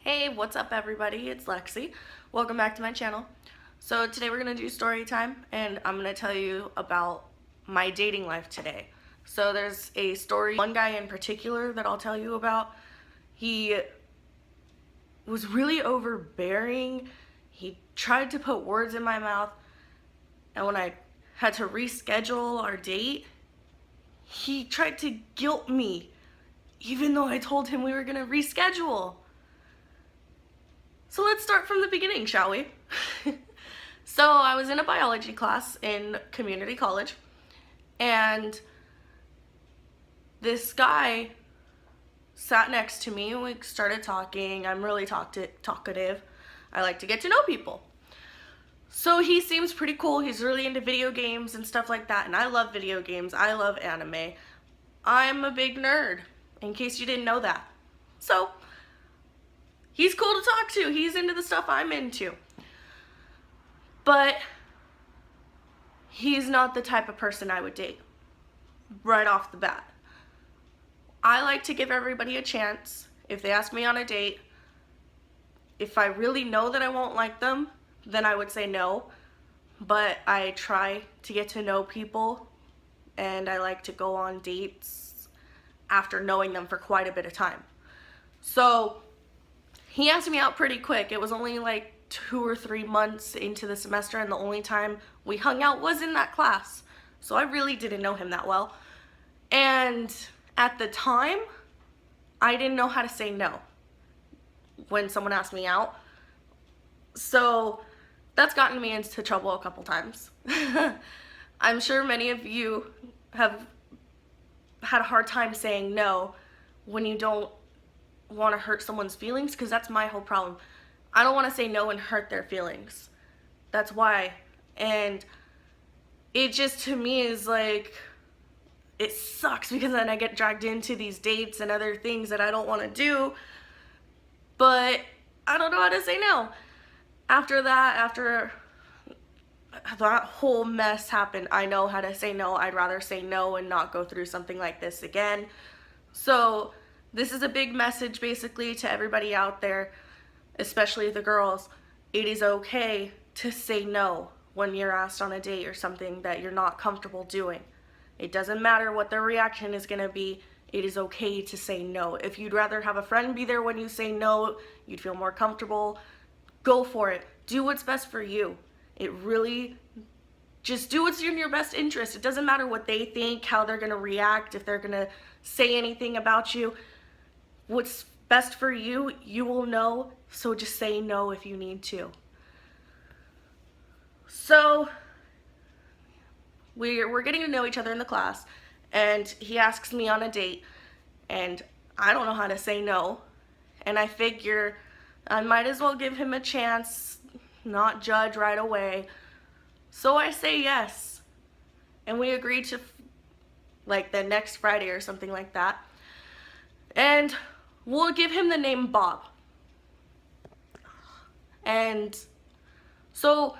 Hey, what's up everybody? It's Lexi. Welcome back to my channel. So today we're going to do story time and I'm going to tell you about my dating life today. So there's a story, one guy in particular that I'll tell you about. He was really overbearing. He tried to put words in my mouth, and when I had to reschedule our date, he tried to guilt me even though I told him we were going to reschedule. So let's start from the beginning, shall we? So I was in a biology class in community college, and this guy sat next to me and we started talking. I'm really talkative. I like to get to know people. So he seems pretty cool. He's really into video games and stuff like that, and I love video games. I love anime. I'm a big nerd, in case you didn't know that. So he's cool to talk to. He's into the stuff I'm into. But he's not the type of person I would date right off the bat. I like to give everybody a chance. If they ask me on a date, if I really know that I won't like them, then I would say no. But I try to get to know people, and I like to go on dates after knowing them for quite a bit of time. So he asked me out pretty quick. It was only like 2 or 3 months into the semester, and the only time we hung out was in that class. So I really didn't know him that well. And at the time, I didn't know how to say no when someone asked me out. So that's gotten me into trouble a couple times. I'm sure many of you have had a hard time saying no when you don't want to hurt someone's feelings, because that's my whole problem. I don't want to say no and hurt their feelings. That's why. And it just, to me, is like, it sucks because then I get dragged into these dates and other things that I don't want to do, but I don't know how to say no. After that whole mess happened, I know how to say no. I'd rather say no and not go through something like this again. So this is a big message basically to everybody out there, especially the girls. It is okay to say no when you're asked on a date or something that you're not comfortable doing. It doesn't matter what their reaction is going to be. It is okay to say no. If you'd rather have a friend be there when you say no, you'd feel more comfortable, go for it. Do what's best for you. It really, just do what's in your best interest. It doesn't matter what they think, how they're going to react, if they're going to say anything about you. What's best for you, you will know, so just say no if you need to. So we're getting to know each other in the class, and he asks me on a date, and I don't know how to say no, and I figure I might as well give him a chance, not judge right away. So I say yes, and we agreed to like the next Friday or something like that, and we'll give him the name Bob. And so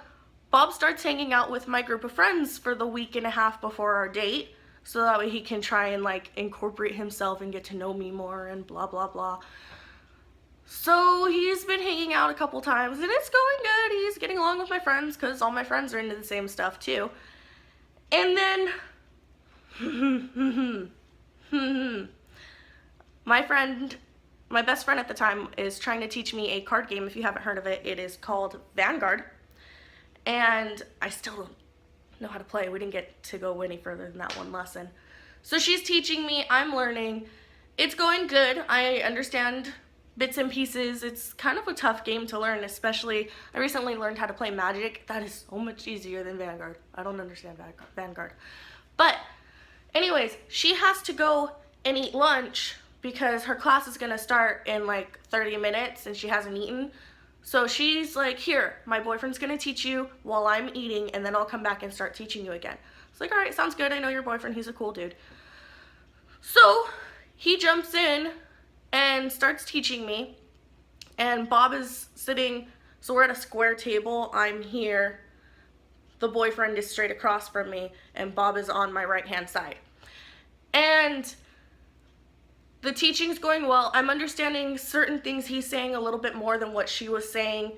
Bob starts hanging out with my group of friends for the week and a half before our date, so that way he can try and like incorporate himself and get to know me more and blah blah blah. So he's been hanging out a couple times and it's going good. He's getting along with my friends because all my friends are into the same stuff too. And then my best friend at the time is trying to teach me a card game. If you haven't heard of it, it is called Vanguard. And I still don't know how to play. We didn't get to go any further than that one lesson. So she's teaching me, I'm learning. It's going good. I understand bits and pieces. It's kind of a tough game to learn, especially I recently learned how to play Magic. That is so much easier than Vanguard. I don't understand Vanguard. But anyways, she has to go and eat lunch because her class is gonna start in like 30 minutes and she hasn't eaten. So she's like, here, my boyfriend's gonna teach you while I'm eating, and then I'll come back and start teaching you again. It's like, all right, sounds good. I know your boyfriend. He's a cool dude. So he jumps in and starts teaching me, and Bob is sitting, so we're at a square table. I'm here. The boyfriend is straight across from me, and Bob is on my right-hand side. And the teaching's going well. I'm understanding certain things he's saying a little bit more than what she was saying.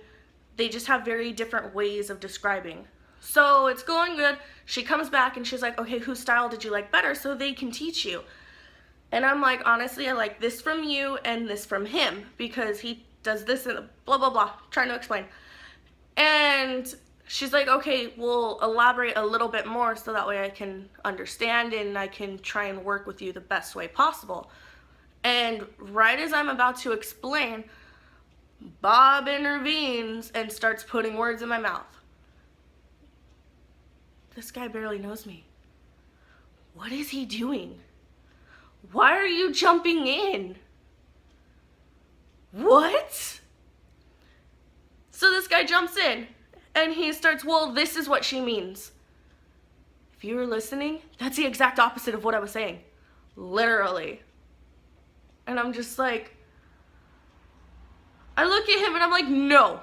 They just have very different ways of describing. So it's going good. She comes back and she's like, okay, whose style did you like better so they can teach you? And I'm like, honestly, I like this from you and this from him because he does this and blah, blah, blah, trying to explain. And she's like, okay, we'll elaborate a little bit more so that way I can understand and I can try and work with you the best way possible. And right as I'm about to explain, Bob intervenes and starts putting words in my mouth. This guy barely knows me. What is he doing? Why are you jumping in? What? So this guy jumps in and he starts, well, this is what she means. If you were listening, that's the exact opposite of what I was saying. Literally. And I'm just like, I look at him and I'm like, no,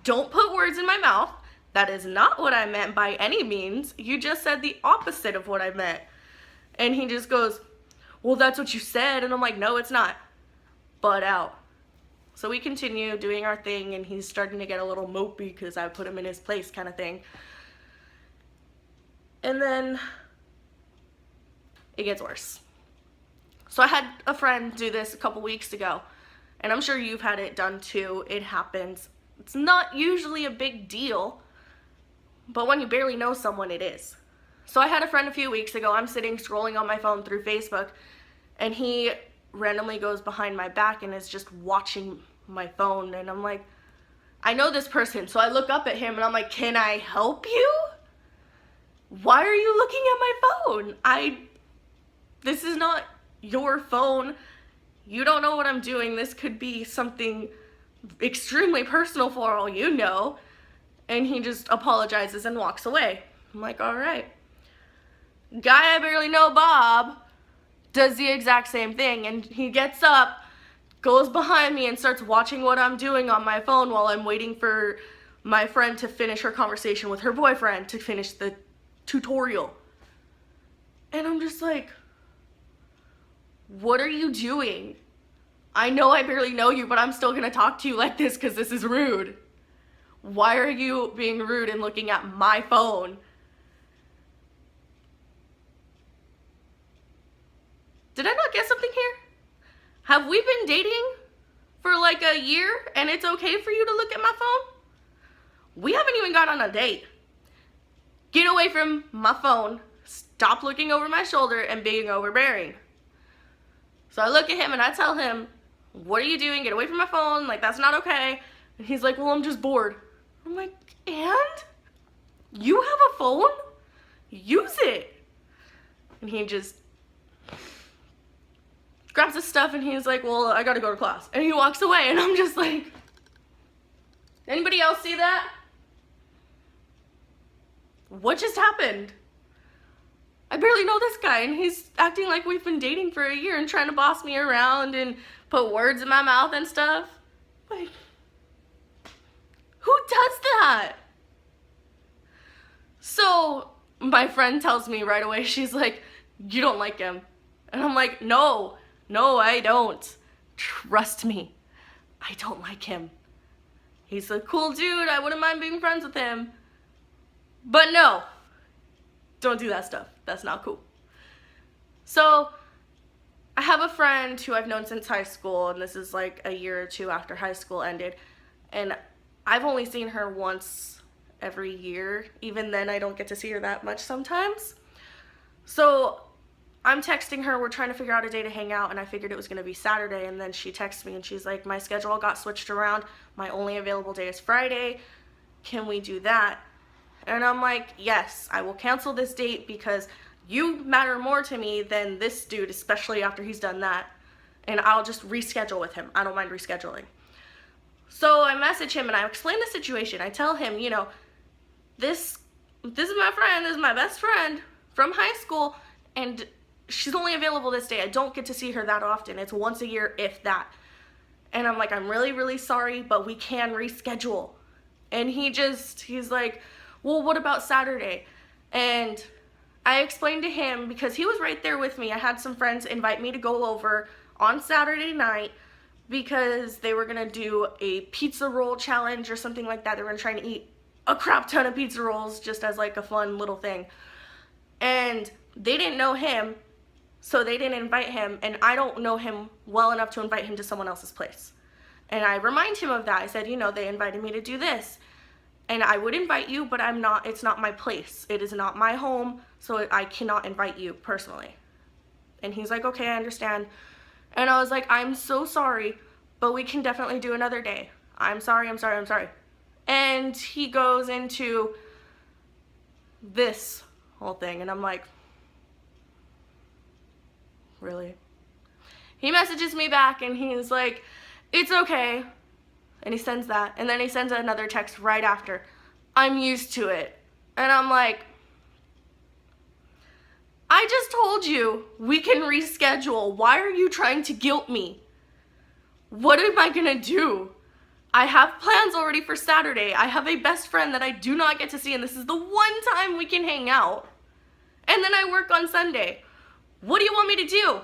don't put words in my mouth. That is not what I meant by any means. You just said the opposite of what I meant. And he just goes, well, that's what you said. And I'm like, no, it's not. Butt out. So we continue doing our thing and he's starting to get a little mopey because I put him in his place kind of thing. And then it gets worse. So I had a friend do this a couple weeks ago, and I'm sure you've had it done too. It happens. It's not usually a big deal, but when you barely know someone, it is. So I had a friend a few weeks ago. I'm sitting scrolling on my phone through Facebook, and he randomly goes behind my back and is just watching my phone, and I'm like, I know this person, so I look up at him and I'm like, can I help you? Why are you looking at my phone? This is not your phone. You don't know what I'm doing. This could be something extremely personal for all you know. And he just apologizes and walks away. I'm like, all right. Guy I barely know, Bob, does the exact same thing. And he gets up, goes behind me and starts watching what I'm doing on my phone while I'm waiting for my friend to finish her conversation with her boyfriend to finish the tutorial. And I'm just like, what are you doing? I know I barely know you, but I'm still gonna talk to you like this because this is rude. Why are you being rude and looking at my phone? Did I not get something here? Have we been dating for like a year and it's okay for you to look at my phone? We haven't even got on a date. Get away from my phone. Stop looking over my shoulder and being overbearing. So I look at him and I tell him, what are you doing? Get away from my phone. Like, that's not okay. And he's like, well, I'm just bored. I'm like, and? You have a phone? Use it. And he just grabs his stuff and he's like, well, I gotta go to class. And he walks away and I'm just like, anybody else see that? What just happened? I barely know this guy and he's acting like we've been dating for a year and trying to boss me around and put words in my mouth and stuff. Like, who does that? So my friend tells me right away, she's like, you don't like him. And I'm like, no, I don't. Trust me, I don't like him. He's a cool dude. I wouldn't mind being friends with him. But no, don't do that stuff. That's not cool. So I have a friend who I've known since high school, and this is like a year or two after high school ended. And I've only seen her once every year. Even then, I don't get to see her that much sometimes. So I'm texting her. We're trying to figure out a day to hang out, and I figured it was going to be Saturday. And then she texts me, and she's like, my schedule got switched around. My only available day is Friday. Can we do that? And I'm like, yes, I will cancel this date because you matter more to me than this dude, especially after he's done that. And I'll just reschedule with him. I don't mind rescheduling. So I message him and I explain the situation. I tell him, you know, this is my friend, this is my best friend from high school, and she's only available this day. I don't get to see her that often. It's once a year, if that. And I'm like, I'm really, really sorry, but we can reschedule. And he's like, well, what about Saturday? And I explained to him, because he was right there with me. I had some friends invite me to go over on Saturday night because they were gonna do a pizza roll challenge or something like that. They were gonna try and eat a crap ton of pizza rolls just as like a fun little thing. And they didn't know him, so they didn't invite him, and I don't know him well enough to invite him to someone else's place. And I remind him of that. I said, you know, they invited me to do this. And I would invite you, but it's not my place. It is not my home, so I cannot invite you personally. And he's like, okay, I understand. And I was like, I'm so sorry, but we can definitely do another day. I'm sorry. And he goes into this whole thing, and I'm like, really? He messages me back, and he's like, it's okay. And he sends that, and then he sends another text right after, I'm used to it. And I'm like, I just told you we can reschedule. Why are you trying to guilt me? What am I gonna do? I have plans already for Saturday. I have a best friend that I do not get to see, and this is the one time we can hang out. And then I work on Sunday. What do you want me to do?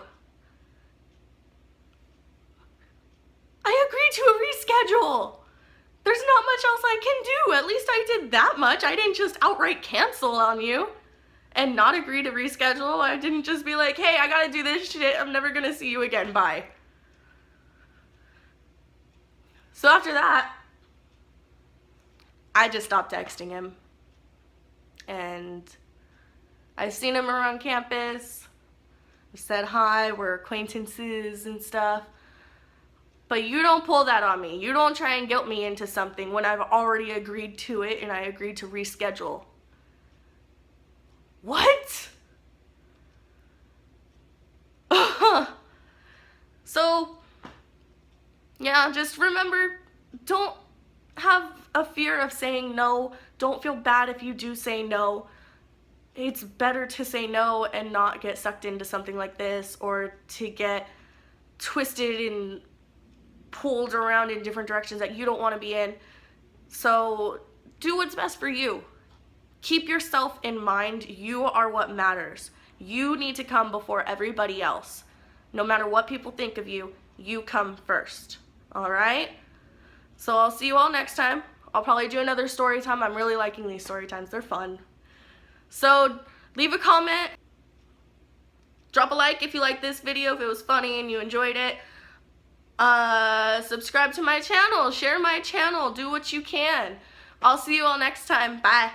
I agreed to a reschedule. There's not much else I can do. At least I did that much. I didn't just outright cancel on you and not agree to reschedule. I didn't just be like, hey, I gotta do this shit. I'm never gonna see you again. Bye. So after that, I just stopped texting him. And I've seen him around campus. I said hi, we're acquaintances and stuff. But you don't pull that on me. You don't try and guilt me into something when I've already agreed to it and I agreed to reschedule. What? So, yeah, just remember, don't have a fear of saying no. Don't feel bad if you do say no. It's better to say no and not get sucked into something like this, or to get twisted and pulled around in different directions that you don't want to be in. So do what's best for you. Keep yourself in mind. You are what matters. You need to come before everybody else. No matter what people think of you, you come first. All right? So I'll see you all next time. I'll probably do another story time. I'm really liking these story times. They're fun. So leave a comment. Drop a like if you like this video, if it was funny and you enjoyed it. Subscribe to my channel. Share my channel. Do what you can. I'll see you all next time. Bye.